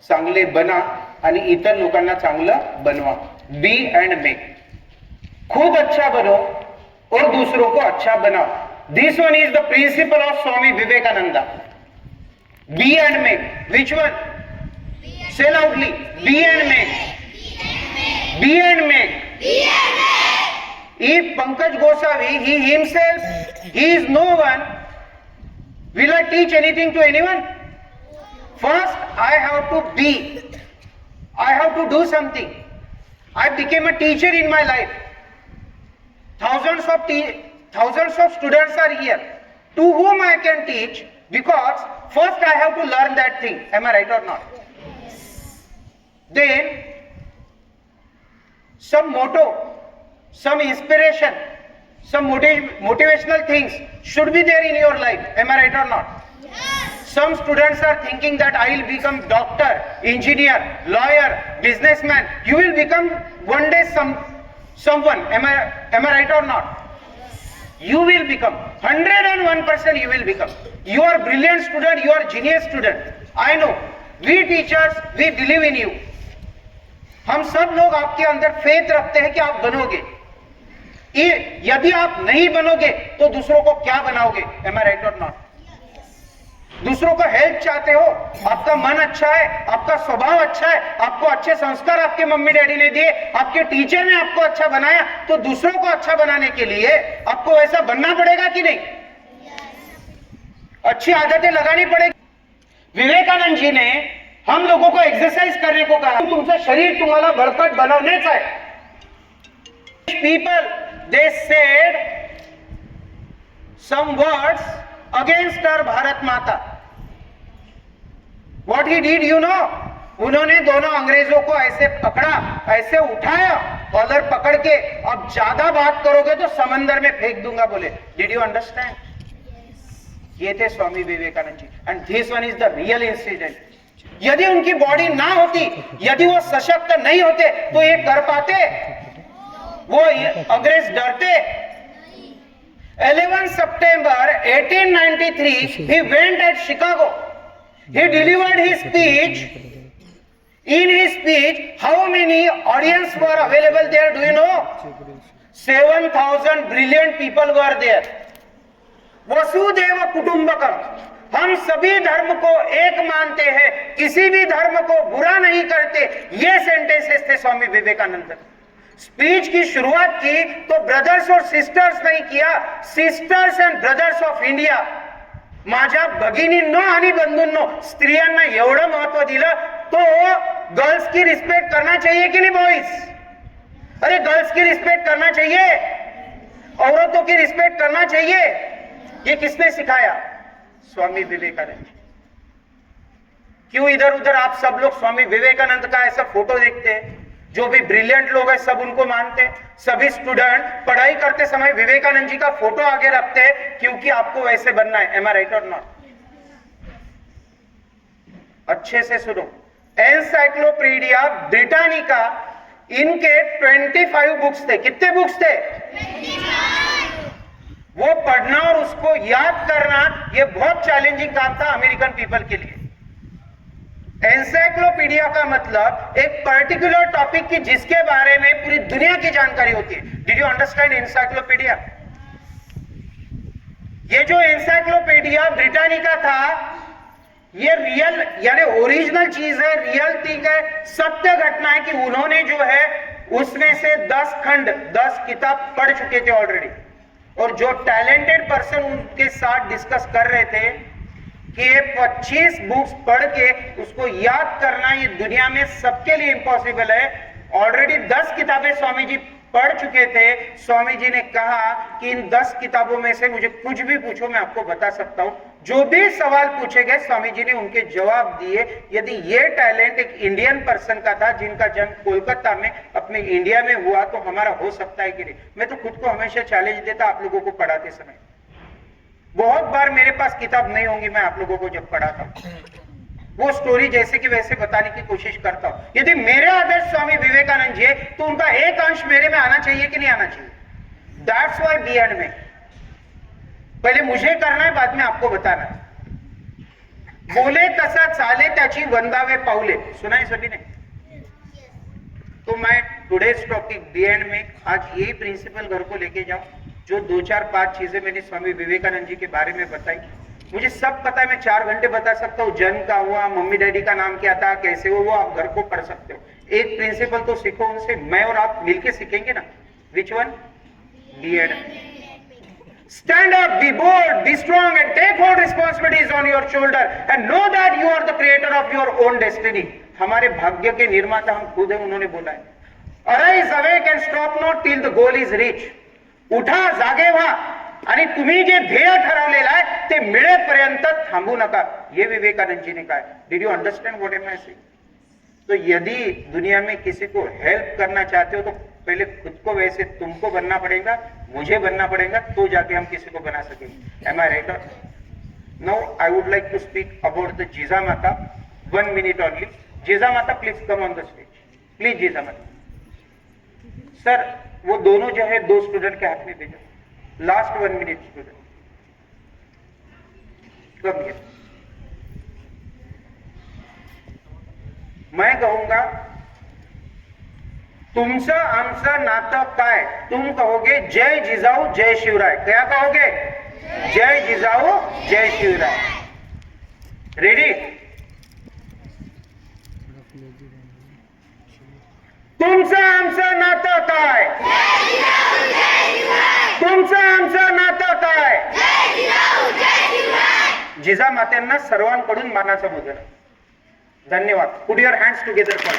चांगले बना आणि इतर लोकांना चांगलं बनवा. Be and make. खुद अच्छा बनो और दूसरों को अच्छा बनाओ. This one is the principle of Swami Vivekananda. Be and make. Which one? Say loudly. Be and make. Be and make. If Pankaj Gosavi, he himself, he is no one, will I teach anything to anyone? First, I have to be. I have to do something. I became a teacher in my life. Thousands of students are here to whom I can teach, because first I have to learn that thing. Am I right or not? Then some motto, some inspiration, some motivational things should be there in your life. Am I right or not? Some students are thinking that I will become doctor, engineer, lawyer, businessman. You will become one day someone. Am I right or not? You will become 101%. You will become. You are brilliant student. You are genius student. I know. We teachers, we believe in you. हम सब लोग आपके अंदर faith रखते हैं कि आप बनोगे. यदि आप नहीं बनोगे तो दूसरों को क्या बनाओगे? Am I right or not? दूसरों को हेल्प चाहते हो, आपका मन अच्छा है, आपका स्वभाव अच्छा है, आपको अच्छे संस्कार आपके मम्मी डैडी ने दिए, आपके टीचर ने आपको अच्छा बनाया, तो दूसरों को अच्छा बनाने के लिए आपको वैसा बनना पड़ेगा कि नहीं? अच्छी आदतें लगानी पड़ेगी. विवेकानंद जी ने हम लोगों को एक्सरसाइज करने को कहा. तुमचा शरीर तुम्हाला बळकट बनवणेच आहे. People, they said some words against our Bharat माता. What he did, you know? उन्होंने दोनों अंग्रेजों को ऐसे पकड़ा, ऐसे उठाया, कॉलर पकड़ के, अब ज्यादा बात करोगे तो समंदर में फेंक दूंगा बोले. Did you understand? ये थे Swami Vivekananda ji. And this one is the real incident. यदि उनकी बॉडी ना होती, यदि वो सशक्त नहीं होते, तो ये कर पाते? वो अंग्रेज डरते? 11 September 1893, he went at Chicago. He delivered his speech. In his speech, how many audience were available there? Do you know? 7,000 brilliant people were there. Vasudev कुटुंबकम. हम सभी धर्म को एक मानते हैं, किसी भी धर्म को बुरा नहीं करते. ये सेंटेंसेस थे स्वामी विवेकानंद. स्पीच की शुरुआत की तो ब्रदर्स और सिस्टर्स नहीं किया, sisters and brothers of India. माझ्या भगिनींनो आणि बंधूंनो, स्त्रियांना एवढं महत्व दिलं, तो गर्ल्स की रिस्पेक्ट करना चाहिए कि नहीं बॉयज? अरे गर्ल्स की रिस्पेक्ट करना चाहिए, औरतों की रिस्पेक्ट करना चाहिए. ये किसने सिखाया? स्वामी विवेकानंद. क्यों इधर उधर आप सब लोग स्वामी विवेकानंद का ऐसा फोटो देखते हैं? जो भी ब्रिलियंट लोग हैं सब उनको मानते हैं. सभी स्टूडेंट पढ़ाई करते समय विवेकानंद जी का फोटो आगे रखते हैं, क्योंकि आपको वैसे बनना है. एम आई राइट और नॉट? अच्छे से सुनो. एनसाइक्लोपीडिया ब्रिटानिका, इनके 25 बुक्स थे. कितने बुक्स थे? 25. वो पढ़ना और उसको याद करना, ये बहुत चैलेंजिंग काम था अमेरिकन पीपल के लिए. एनसाइक्लोपीडिया का मतलब एक पर्टिकुलर टॉपिक की जिसके बारे में पूरी दुनिया की जानकारी होती है. Did you understand encyclopedia? ये जो एनसाइक्लोपीडिया ब्रिटानिका था, ये रियल यानी ओरिजिनल चीज है, रियल थिंग है, सत्य घटना है कि उन्होंने जो है उसमें से 10 खंड 10 किताब पढ़ चुके थे ऑलरेडी. और जो टैलेंटेड पर्सन उनके साथ डिस्कस कर रहे थे कि ये 25 बुक्स पढ़ के उसको याद करना ये दुनिया में सबके लिए इम्पॉसिबल है. ऑलरेडी 10 किताबें स्वामी जी पढ़ चुके थे. स्वामी जी ने कहा कि इन 10 किताबों में से मुझे कुछ भी पूछो, मैं आपको बता सकता हूं. जो भी सवाल पूछे गए स्वामी जी ने उनके जवाब दिए. यदि ये टैलेंट एक इंडियन पर्सन का था जिनका जन्म कोलकाता में अपने इंडिया में हुआ, तो हमारा हो सकता है कि नहीं? मैं तो खुद को हमेशा चैलेंज देता आप लोगों को पढ़ाते समय. बहुत बार मेरे पास किताब नहीं होंगी, मैं आप लोगों को जब पढ़ाता हूं वो स्टोरी जैसे कि वैसे बताने की कोशिश करता हूं. यदि मेरे आदर्श स्वामी विवेकानंद जी है, तो उनका एक अंश मेरे में आना चाहिए कि नहीं आना चाहिए? दैट्स व्हाई बी एंड में. पहले मुझे करना है, बाद में आपको बताना है. बोले तसा चाले त्याची वंदावे पाऊले, सुना है सभी ने? तो मैं टुडेज टॉपिक दी एंड में आज यही प्रिंसिपल घर को लेके जाऊं, जो 2-4-5 चीजें मैंने स्वामी विवेकानंद जी के बारे में बताई। मुझे सब पता है, मैं 4 घंटे बता सकता हूँ, जन्म का हुआ, मम्मी डैडी का नाम क्या था, कैसे वो आप घर को पढ़ सकते हो। एक प्रिंसिपल तो सीखो उनसे, मैं और आप मिलके सीखेंगे ना। Which one? D and. Stand up, be bold, be strong and take all responsibilities on your shoulder and know that you are the creator of your own destiny. हमारे भाग्य के निर्माता हम खुद हैं, उन्होंने बोला है। Arise, awake and stop not till the goal is reached. उठा, जागे व्हा आणि तुम्ही जे ध्येय ठरवलेलं आहे ते मिळेपर्यंत थांबू नका, ये विवेकानंद जी ने कहा है। Did you understand what am I saying? तो यदि दुनिया में किसी को हेल्प करना चाहते हो तो पहले खुद को वैसे तुमको बनना पड़ेगा, मुझे बनना पड़ेगा, तो जाके हम किसी को बना सकेंगे। Am I right? Now I would like to speak about the Jizamata. 1 minute only. Jizamata, please come on the stage. Please Jizamata. Sir वो दोनों जो है 2 स्टूडेंट के हाथ में भेजो। Last 1 minute student come here. मैं कहूंगा तुमचं आमचं नातं काय? तुम कहोगे जय जिजाऊ जय शिवराय। क्या कहोगे? जय जिजाऊ जय शिवराय। रेडी? तुमचं आमचं नातं काय? तुमचं आमचं नातं काय? जिजामात्यांना सर्वांकडून मानाचा मुजरा। धन्यवाद। Put your hands together for